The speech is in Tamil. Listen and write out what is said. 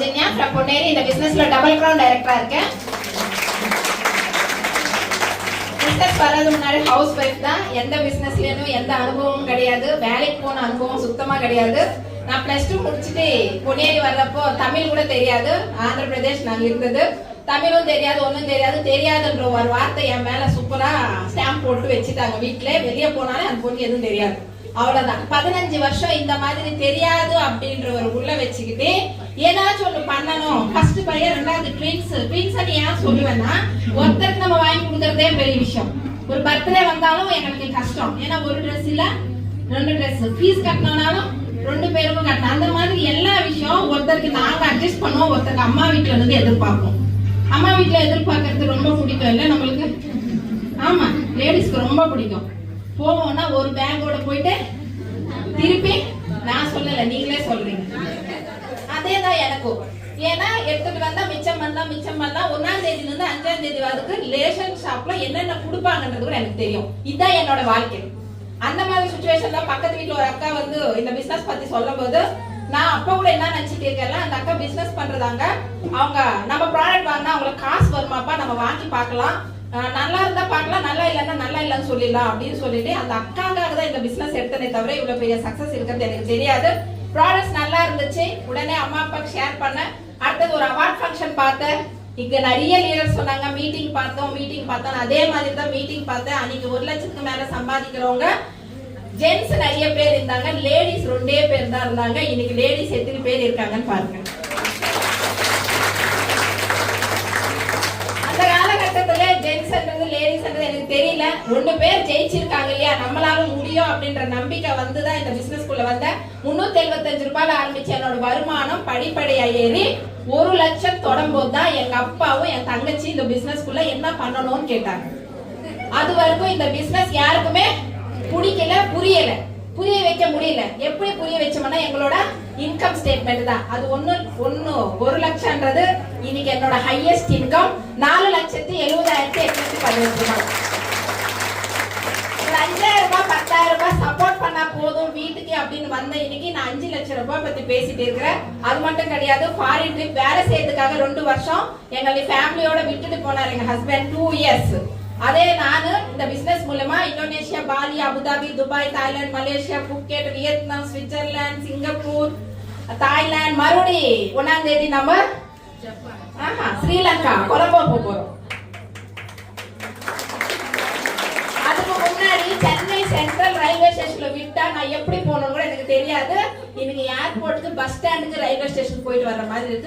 சௌஜன்யா from பொன்னேரி. இந்த பிசினஸ்ல டபுள் கிரவுண்ட் டைரக்டரா இருக்கேன். பிசினஸ் வர்றது முன்னாடி ஹவுஸ் ஒய்ஃப் தான். எந்த பிசினஸ்லயும் எந்த அனுபவமும் கிடையாது. வேலைக்கு போன அனுபவம் சுத்தமா கிடையாது. நான் +2 முடிச்சுட்டு பொன்னேரி வர்றப்போ தமிழ் கூட தெரியாது. ஆந்திர பிரதேஷ் நாங்க இருந்தது. தமிழும் தெரியாது, ஒன்றும் தெரியாது. தெரியாதுன்ற ஒரு வார்த்தை என் மேல சூப்பரா ஸ்டாம்ப் போட்டு வச்சுட்டாங்க வீட்டுல. வெளியே போனாலும் அந்த பொண்ணு எதுவும் தெரியாது, அவ்வளவுதான். 15 வருஷம் இந்த மாதிரி தெரியாது அப்படின்ற ஒரு உள்ள வச்சுக்கிட்டு ஏதாச்சும் ஒண்ணு பண்ணணும். ஃபர்ஸ்ட் பையன், 2வது ட்வின்ஸ் ஏன் சொல்லுவேன்னா, ஒருத்தருக்கு நம்ம வாங்கி கொடுக்கறதே பெரிய விஷயம். ஒரு பர்த்டே வந்தாலும் எங்களுக்கு கஷ்டம். ஏன்னா ஒரு ட்ரெஸ் இல்ல 2 ட்ரெஸ், ஃபீஸ் கட்டணும்னாலும் 2 பேருக்கும் கட்டணும். அந்த மாதிரி எல்லா விஷயம் ஒருத்தருக்கு நாங்க அட்ஜஸ்ட் பண்ணுவோம், ஒருத்தருக்கு அம்மா வீட்டுல இருந்து எதிர்பார்ப்போம். அம்மா வீட்டுல எதிர்பார்க்கறது ரொம்ப பிடிக்கும் இல்ல நம்மளுக்கு? ஆமா, லேடிஸ்க்கு ரொம்ப பிடிக்கும். போவோம்னா ஒரு பேக்கோட போயிட்டு திருப்பி, நான் சொல்லல நீங்களே சொல்றீங்க, அதேதான் எனக்கும். ஏன்னா எடுத்துட்டு வந்தா மிச்சம் பண்ணலாம் 1ஆம் தேதியில இருந்து 5ஆம் தேதி வரைக்கும் ரேஷன் ஷாப்ல என்னென்ன கொடுப்பாங்கன்றது கூட எனக்கு தெரியும். இதுதான் என்னோட வாழ்க்கை. அந்த மாதிரி சுச்சுவேஷன்ல பக்கத்து வீட்டுல ஒரு அக்கா வந்து இந்த பிசினஸ் பத்தி சொல்லும் போது நான் அப்ப கூட என்ன நினைச்சிட்டு இருக்கேன், அந்த அக்கா பிசினஸ் பண்றதாங்க, அவங்க நம்ம ப்ராடக்ட் வாங்கினா அவங்களுக்கு காசு வருமாப்பா, நம்ம வாங்கி பார்க்கலாம், நல்லா இருந்தா பார்க்கலாம், நல்லா இல்லைன்னா நல்லா இல்லைன்னு சொல்லிடலாம் அப்படின்னு சொல்லிட்டு அந்த அக்காக்காக தான் இந்த பிசினஸ் எடுத்தனே தவிர இவ்வளவு பெரிய சக்சஸ் இருக்கிறது எனக்கு தெரியாது. ப்ராடக்ட்ஸ் நல்லா இருந்துச்சு, உடனே அம்மா அப்பாக்கு ஷேர் பண்ணேன். அடுத்தது ஒரு அவார்ட் ஃபங்க்ஷன் பார்த்தேன். இங்க நிறைய லீடர் சொன்னாங்க, மீட்டிங் பார்த்தோம். அதே மாதிரி தான் மீட்டிங் பார்த்தேன். அன்னைக்கு 1 லட்சத்துக்கு மேல சம்பாதிக்கிறவங்க ஜென்ஸ் நிறைய பேர் இருந்தாங்க, லேடிஸ் 2 பேர் தான் இருந்தாங்க. இன்னைக்கு லேடிஸ் எத்தனை பேர் இருக்காங்கன்னு பாருங்க. அந்த காலகட்டத்துல ஜென்ஸ்ன்றது லேடிஸ்ன்றது எனக்கு தெரியல. 2 பேர் ஜெயிச்சிருக்காங்க இல்லையா, நம்மளால முடியும் அப்படின்ற நம்பிக்கை வந்துதான் இந்த பிசினஸ்க்குள்ள வந்த. 375 ரூபாயில ஆரம்பிச்ச என்னோட வருமானம் படிப்படியா ஏறி 1 லட்சம் தொடரும்போது தான் எங்க அப்பாவும் என் தங்கச்சி இந்த பிசினஸ்க்குள்ள என்ன பண்ணணும்னு கேட்டாங்க. அது வரைக்கும் இந்த பிசினஸ் யாருக்குமே பிடிக்கல, புரிய வைக்க முடியல. எப்படி புரிய வச்சோம்னா, எங்களோட இன்கம் ஸ்டேட்மெண்ட் தான் அது. 1 லட்சம்ன்றது இன்னைக்கு என்னோட ஹையஸ்ட் இன்கம் 4,70,818 ரூபாய். ஒரு 5,000 ரூபாய் 10,000 ரூபாய் சப்போர்ட் பண்ணா போதும் வீட்டுக்கு அப்படின்னு வந்த இன்னைக்கு நான் 5 லட்சம் ரூபாய் பத்தி பேசிட்டு இருக்கிறேன். அது மட்டும் கிடையாது, ஃபாரின் ட்ரிப் வேலை செய்யறதுக்காக 2 வருஷம் எங்களுடைய ஃபேமிலியோட விட்டுட்டு போனார் எங்க ஹஸ்பண்ட். 2 இயர்ஸ். அதே நானு இந்த பிசினஸ் மூலமா Indonesia, Bali, Abu Dhabi, Dubai, Thailand, Malaysia, Phuket, Vietnam, Switzerland, Singapore, Thailand, மறுபடி 1ஆம் தேதி நம்ம ஸ்ரீலங்கா, கொலம்போ போறோம். அதுக்கு முன்னாடி சென்னை சென்ட்ரல் ரயில்வே ஸ்டேஷன்ல விட்டா நான் எப்படி போகணும் கூட எனக்கு தெரியாது. இன்னைக்கு ஏர்போர்ட்டுக்கு, பஸ் ஸ்டாண்டுக்கு, ரயில்வே ஸ்டேஷன் போயிட்டு வர்ற மாதிரி இருக்கு.